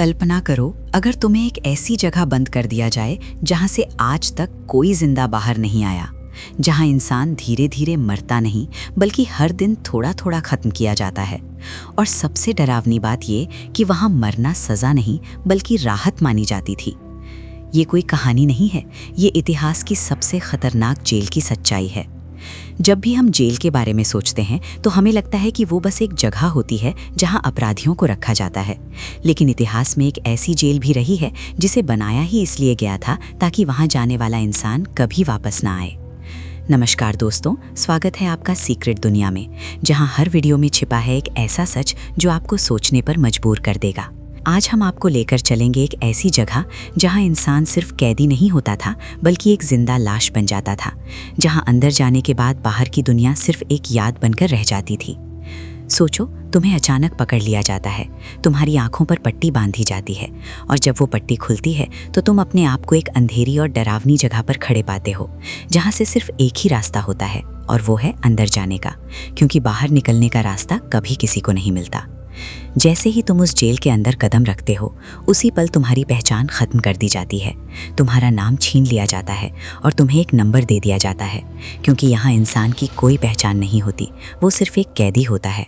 कल्पना करो, अगर तुम्हें एक ऐसी जगह बंद कर दिया जाए जहां से आज तक कोई जिंदा बाहर नहीं आया, जहां इंसान धीरे धीरे मरता नहीं बल्कि हर दिन थोड़ा थोड़ा खत्म किया जाता है। और सबसे डरावनी बात ये कि वहां मरना सजा नहीं बल्कि राहत मानी जाती थी। ये कोई कहानी नहीं है, ये इतिहास की सबसे खतरनाक जेल की सच्चाई है। जब भी हम जेल के बारे में सोचते हैं तो हमें लगता है कि वो बस एक जगह होती है जहां अपराधियों को रखा जाता है, लेकिन इतिहास में एक ऐसी जेल भी रही है जिसे बनाया ही इसलिए गया था ताकि वहां जाने वाला इंसान कभी वापस ना आए। नमस्कार दोस्तों, स्वागत है आपका सीक्रेट दुनिया में, जहां हर वीडियो में छिपा है एक ऐसा सच जो आपको सोचने पर मजबूर कर देगा। आज हम आपको लेकर चलेंगे एक ऐसी जगह जहां इंसान सिर्फ कैदी नहीं होता था बल्कि एक जिंदा लाश बन जाता था, जहां अंदर जाने के बाद बाहर की दुनिया सिर्फ एक याद बनकर रह जाती थी। सोचो, तुम्हें अचानक पकड़ लिया जाता है, तुम्हारी आंखों पर पट्टी बांधी जाती है और जब वो पट्टी खुलती है तो तुम अपने आप को एक अंधेरी और डरावनी जगह पर खड़े पाते हो, जहां से सिर्फ एक ही रास्ता होता है और वो है अंदर जाने का, क्योंकि बाहर निकलने का रास्ता कभी किसी को नहीं मिलता। जैसे ही तुम उस जेल के अंदर कदम रखते हो, उसी पल तुम्हारी पहचान खत्म कर दी जाती है, तुम्हारा नाम छीन लिया जाता है और तुम्हें एक नंबर दे दिया जाता है, क्योंकि यहाँ इंसान की कोई पहचान नहीं होती, वो सिर्फ एक कैदी होता है।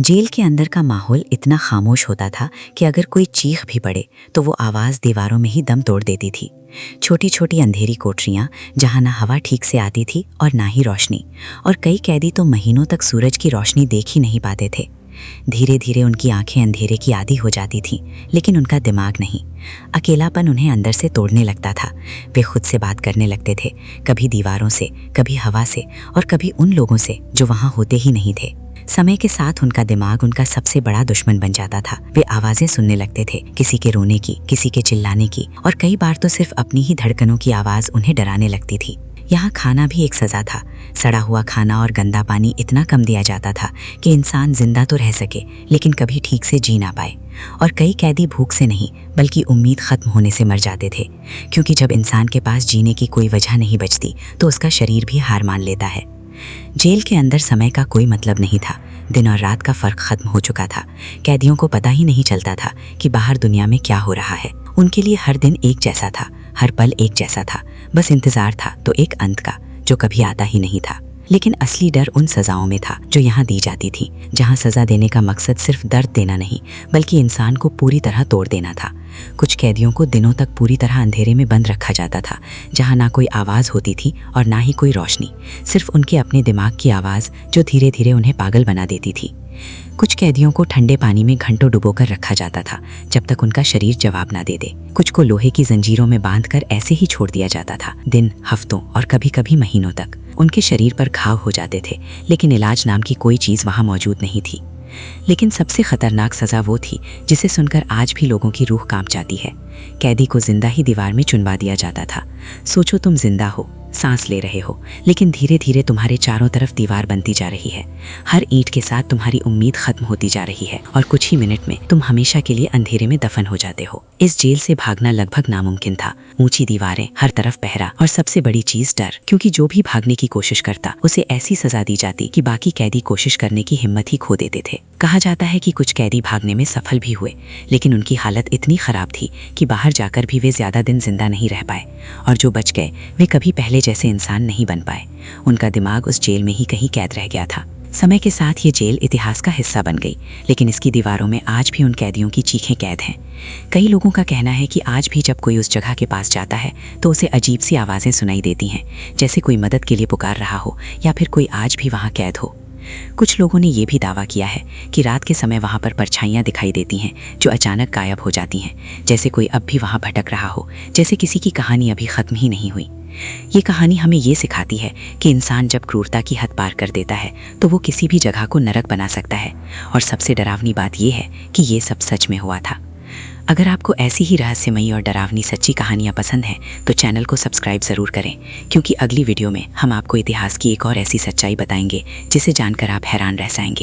जेल के अंदर का माहौल इतना खामोश होता था कि अगर कोई चीख भी पड़े तो वो आवाज़ दीवारों में ही दम तोड़ देती थी। छोटी छोटी अंधेरी कोठरियाँ जहाँ ना हवा ठीक से आती थी और ना ही रोशनी, और कई कैदी तो महीनों तक सूरज की रोशनी देख ही नहीं पाते थे। धीरे धीरे उनकी आंखें अंधेरे की आदी हो जाती थीं, लेकिन उनका दिमाग नहीं। अकेलापन उन्हें अंदर से तोड़ने लगता था। वे खुद से बात करने लगते थे, कभी दीवारों से, कभी हवा से और कभी उन लोगों से जो वहाँ होते ही नहीं थे। समय के साथ उनका दिमाग उनका सबसे बड़ा दुश्मन बन जाता था। वे आवाज़ें सुनने लगते थे, किसी के रोने की, किसी के चिल्लाने की, और कई बार तो सिर्फ अपनी ही धड़कनों की आवाज़ उन्हें डराने लगती थी। यहाँ खाना भी एक सज़ा था। सड़ा हुआ खाना और गंदा पानी इतना कम दिया जाता था कि इंसान जिंदा तो रह सके लेकिन कभी ठीक से जी ना पाए। और कई कैदी भूख से नहीं बल्कि उम्मीद ख़त्म होने से मर जाते थे, क्योंकि जब इंसान के पास जीने की कोई वजह नहीं बचती तो उसका शरीर भी हार मान लेता है। जेल के अंदर समय का कोई मतलब नहीं था, दिन और रात का फ़र्क ख़त्म हो चुका था। कैदियों को पता ही नहीं चलता था कि बाहर दुनिया में क्या हो रहा है। उनके लिए हर दिन एक जैसा था, हर पल एक जैसा था, बस इंतज़ार था तो एक अंत का जो कभी आता ही नहीं था। लेकिन असली डर उन सज़ाओं में था जो यहाँ दी जाती थी, जहाँ सज़ा देने का मकसद सिर्फ दर्द देना नहीं बल्कि इंसान को पूरी तरह तोड़ देना था। कुछ कैदियों को दिनों तक पूरी तरह अंधेरे में बंद रखा जाता था, जहाँ ना कोई आवाज़ होती थी और ना ही कोई रोशनी, सिर्फ उनके अपने दिमाग की आवाज़ जो धीरे धीरे उन्हें पागल बना देती थी। कुछ कैदियों को ठंडे पानी में घंटों डुबोकर रखा जाता था जब तक उनका शरीर जवाब ना दे दे। कुछ को लोहे की जंजीरों में बांधकर ऐसे ही छोड़ दिया जाता था, दिन, हफ्तों और कभी कभी महीनों तक। उनके शरीर पर घाव हो जाते थे, लेकिन इलाज नाम की कोई चीज़ वहाँ मौजूद नहीं थी। लेकिन सबसे खतरनाक सज़ा वो थी जिसे सुनकर आज भी लोगों की रूह कांप जाती है। कैदी को जिंदा ही दीवार में चुनवा दिया जाता था। सोचो, तुम जिंदा हो, सांस ले रहे हो, लेकिन धीरे धीरे तुम्हारे चारों तरफ दीवार बनती जा रही है। हर ईंट के साथ तुम्हारी उम्मीद खत्म होती जा रही है और कुछ ही मिनट में तुम हमेशा के लिए अंधेरे में दफन हो जाते हो। इस जेल से भागना लगभग नामुमकिन था। ऊंची दीवारें, हर तरफ पहरा और सबसे बड़ी चीज डर, क्योंकि जो भी भागने की कोशिश करता उसे ऐसी सजा दी जाती कि बाकी कैदी कोशिश करने की हिम्मत ही खो देते थे। कहा जाता है कि कुछ कैदी भागने में सफल भी हुए, लेकिन उनकी हालत इतनी खराब थी कि बाहर जाकर भी वे ज्यादा दिन जिंदा नहीं रह पाए, और जो बच गए वे कभी पहले जैसे इंसान नहीं बन पाए। उनका दिमाग उस जेल में ही कहीं कैद रह गया था। समय के साथ ये जेल इतिहास का हिस्सा बन गई, लेकिन इसकी दीवारों में आज भी उन कैदियों की चीखें कैद हैं। कई लोगों का कहना है कि आज भी जब कोई उस जगह के पास जाता है तो उसे अजीब सी आवाज़ें सुनाई देती हैं, जैसे कोई मदद के लिए पुकार रहा हो या फिर कोई आज भी वहाँ कैद हो। कुछ लोगों ने ये भी दावा किया है कि रात के समय वहाँ पर परछाइयाँ दिखाई देती हैं जो अचानक गायब हो जाती हैं, जैसे कोई अब भी वहाँ भटक रहा हो, जैसे किसी की कहानी अभी ख़त्म ही नहीं हुई। ये कहानी हमें ये सिखाती है कि इंसान जब क्रूरता की हद पार कर देता है तो वो किसी भी जगह को नरक बना सकता है। और सबसे डरावनी बात ये है कि ये सब सच में हुआ था। अगर आपको ऐसी ही रहस्यमयी और डरावनी सच्ची कहानियाँ पसंद हैं तो चैनल को सब्सक्राइब ज़रूर करें, क्योंकि अगली वीडियो में हम आपको इतिहास की एक और ऐसी सच्चाई बताएंगे जिसे जानकर आप हैरान रह जाएंगे।